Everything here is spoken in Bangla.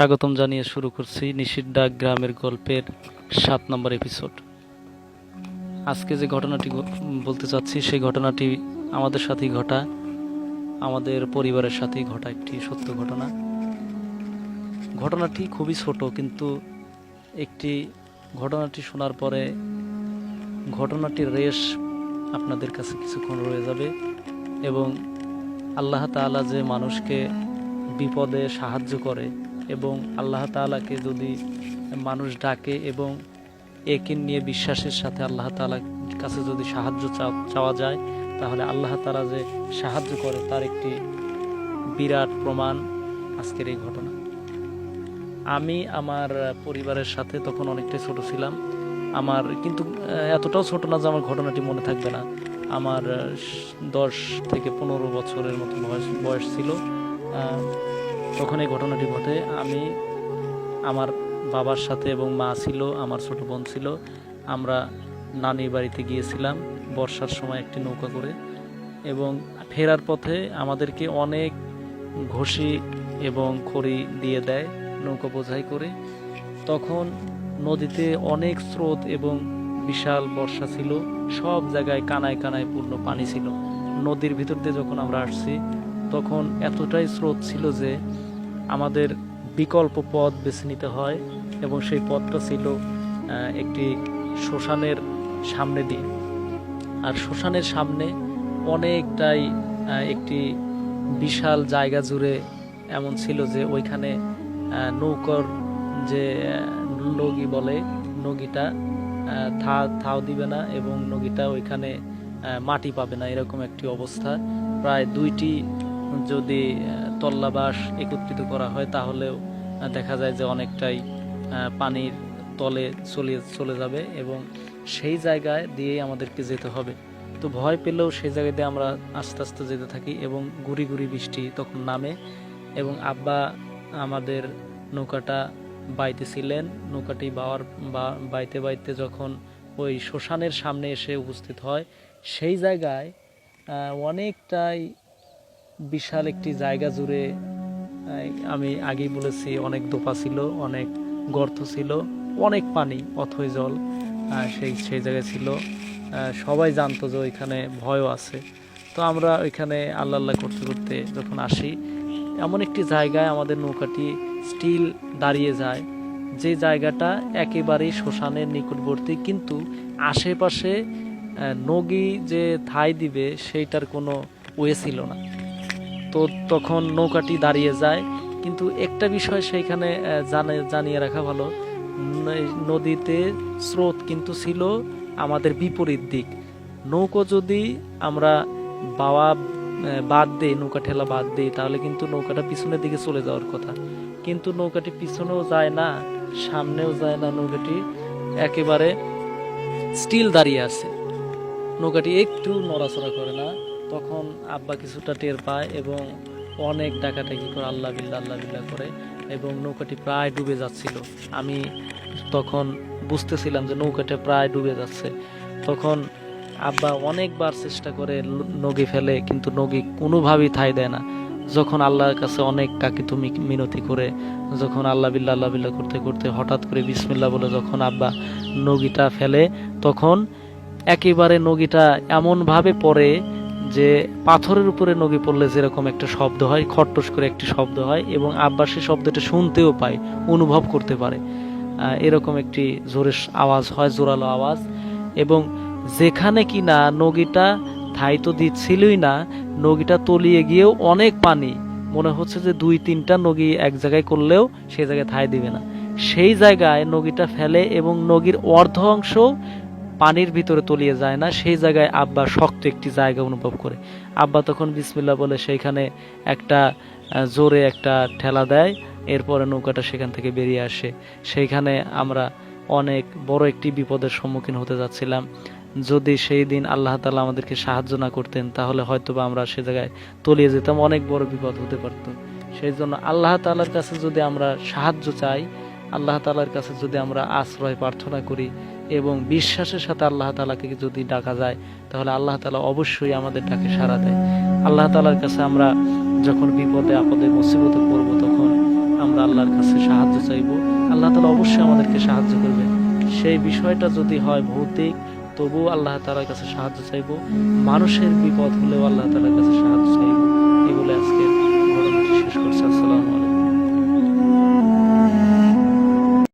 স্বাগতম জানিয়ে শুরু করছি নিষিদ্ধা গ্রামের গল্পের 7 নম্বর এপিসোড। আজকে যে ঘটনাটি বলতে চাচ্ছি সেই ঘটনাটি আমাদের সাথেই ঘটা, আমাদের পরিবারের সাথেই ঘটা একটি সত্য ঘটনা। ঘটনাটি খুবই ছোট, কিন্তু ঘটনাটি শোনার পরে ঘটনাটির রেশ আপনাদের কাছে কিছুক্ষণ রয়ে যাবে এবং আল্লাহ তাআলা যে মানুষকে বিপদে সাহায্য করে এবং আল্লাহ তাআলাকে যদি মানুষ ডাকে এবং একে নিয়ে বিশ্বাসের সাথে আল্লাহ তাআলার কাছে যদি সাহায্য চাওয়া যায়, তাহলে আল্লাহ তাআলা যে সাহায্য করে তার একটি বিরাট প্রমাণ আজকের এই ঘটনা। আমি আমার পরিবারের সাথে তখন অনেকটাই ছোট ছিলাম, আমার কিন্তু এতটাও ছোট না যে আমার ঘটনাটি মনে থাকবে না। আমার 10 থেকে 15 বছরের মতো বয়স ছিল তখন এই ঘটনাটি ঘটে। আমি আমার বাবার সাথে এবং মা ছিল, আমার ছোট বোন ছিল, আমরা নানির বাড়িতে গিয়েছিলাম বর্ষার সময় একটি নৌকা করে, এবং ফেরার পথে আমাদেরকে অনেক ঘষি এবং খড়ি দিয়ে দেয় নৌকা বোঝাই করে। তখন নদীতে অনেক স্রোত এবং বিশাল বর্ষা ছিল, সব জায়গায় কানায় কানায় পূর্ণ পানি ছিল। নদীর ভিতর দিয়ে যখন আমরা আসছি তখন এতটাই স্রোত ছিল যে আমাদের বিকল্প পথ বেছে নিতে হয়, এবং সেই পথটা ছিল একটি শ্মশানের সামনে দিয়ে। আর শ্মশানের সামনে অনেকটাই একটি বিশাল জায়গা জুড়ে এমন ছিল যে ওইখানে নৌকার যে নগি বলে, নগিটা থাও দিবে না এবং নগিটা ওইখানে মাটি পাবে না, এরকম একটি অবস্থা। প্রায় 2টি যদি তল্লাবাস একত্রিত করা হয় তাহলেও দেখা যায় যে অনেকটাই পানির তলে চলে যাবে, এবং সেই জায়গায় দিয়েই আমাদেরকে যেতে হবে। তো ভয় পেলেও সেই জায়গায় দিয়ে আমরা আস্তে আস্তে যেতে থাকি, এবং গুড়ি গুড়ি বৃষ্টি তখন নামে, এবং আব্বা আমাদের নৌকাটা বাইতেছিলেন। নৌকাটি বাইতে বাইতে যখন ওই শ্মশানের সামনে এসে উপস্থিত হয়, সেই জায়গায় অনেকটাই বিশাল একটি জায়গা জুড়ে, আমি আগেই বলেছি, অনেক দোপা ছিল, অনেক গর্ত ছিল, অনেক পানি, অথই জল সেই জায়গায় ছিল। সবাই জানতো যে ওইখানে ভয়ও আছে। তো আমরা ওইখানে আল্লাহ আল্লাহ করতে করতে যখন আসি, এমন একটি জায়গায় আমাদের নৌকাটি স্টিল দাঁড়িয়ে যায়, যে জায়গাটা একেবারেই শ্মশানের নিকটবর্তী, কিন্তু আশেপাশে নগী যে ঠাঁই দিবে সেইটার কোনো ওয়ে ছিল না। তো তখন নৌকাটি দাঁড়িয়ে যায়, কিন্তু একটা বিষয় সেইখানে জানিয়ে রাখা ভালো, নদীতে স্রোত কিন্তু ছিল আমাদের বিপরীত দিক। নৌকো যদি আমরা বাদ দিই, নৌকা ঠেলা বাদ দিই, তাহলে কিন্তু নৌকাটা পিছনের দিকে চলে যাওয়ার কথা, কিন্তু নৌকাটি পিছনেও যায় না, সামনেও যায় না, নৌকাটি একেবারে স্টিল দাঁড়িয়ে আছে, নৌকাটি একটু নড়াচড়া করে না। তখন আব্বা কিছুটা টের পায় এবং অনেক ডাকাডাকি করে আল্লাহ বিল্লাহ করে, এবং নৌকাটি প্রায় ডুবে যাচ্ছিল। আমি তখন বুঝতেছিলাম যে নৌকাটা প্রায় ডুবে যাচ্ছে। তখন আব্বা অনেকবার চেষ্টা করে নগি ফেলে, কিন্তু নগি কোনোভাবেই ঠাঁই দেয় না। যখন আল্লাহর কাছে অনেক কাকিতু মিনতি করে, যখন আল্লাহ বিল্লাহ করতে করতে হঠাৎ করে বিসমিল্লাহ বলে যখন আব্বা নগিটা ফেলে, তখন একেবারে নগিটা এমনভাবে পড়ে যে পাথরের উপরে নগি পড়লে যেরকম একটা শব্দ হয়, খট্টস করে একটি শব্দ হয়, এবং আব্বা সেই শব্দটা শুনতেও পায়, অনুভব করতে পারে, এরকম একটি জোরে আওয়াজ হয়, জোরালো আওয়াজ। এবং যেখানে কিনা নগিটা ঠাঁই তো দিচ্ছিলই না, নগিটা তলিয়ে গিয়েও অনেক পানি, মনে হচ্ছে যে 2-3টা নগি এক জায়গায় করলেও সেই জায়গায় ঠাঁই দিবে না, সেই জায়গায় নগিটা ফেলে এবং নগির অর্ধ অংশ পানির ভিতরে তলিয়ে যায় না। সেই জায়গায় আব্বা শক্ত একটি জায়গা অনুভব করে। আব্বা তখন বিসমিল্লাহ বলে সেইখানে একটা জোরে একটা ঠেলা দেয়, এরপরে নৌকাটা সেখান থেকে বেরিয়ে আসে। সেইখানে আমরা অনেক বড় একটি বিপদের সম্মুখীন হতে যাচ্ছিলাম। যদি সেই দিন আল্লাহ তাআলা আমাদেরকে সাহায্য না করতেন, তাহলে হয়তোবা আমরা সে জায়গায় তলিয়ে যেতাম, অনেক বড় বিপদ হতে পারত। সেই জন্য আল্লাহ তাআলার কাছে যদি আমরা সাহায্য চাই, আল্লাহ তাআলার কাছে যদি আমরা আশ্রয় প্রার্থনা করি এবং বিশ্বাসের সাথে আল্লাহ তাআলাকে যদি ডাকা যায়, তাহলে আল্লাহ তাআলা অবশ্যই আমাদের ডাকে সাড়া দেয়। আল্লাহ তাআলার কাছে আমরা যখন বিপদে আপদে মুসিবতে পড়ব, তখন আমরা আল্লাহর কাছে সাহায্য চাইব, আল্লাহ তাআলা অবশ্যই আমাদেরকে সাহায্য করবেন। সেই বিষয়টা যদি হয় ভৌতিক, তবুও আল্লাহ তাআলার কাছে সাহায্য চাইব। মানুষের বিপদ হলেও আল্লাহ তাআলার কাছে সাহায্য চাইব। এগুলো আজকের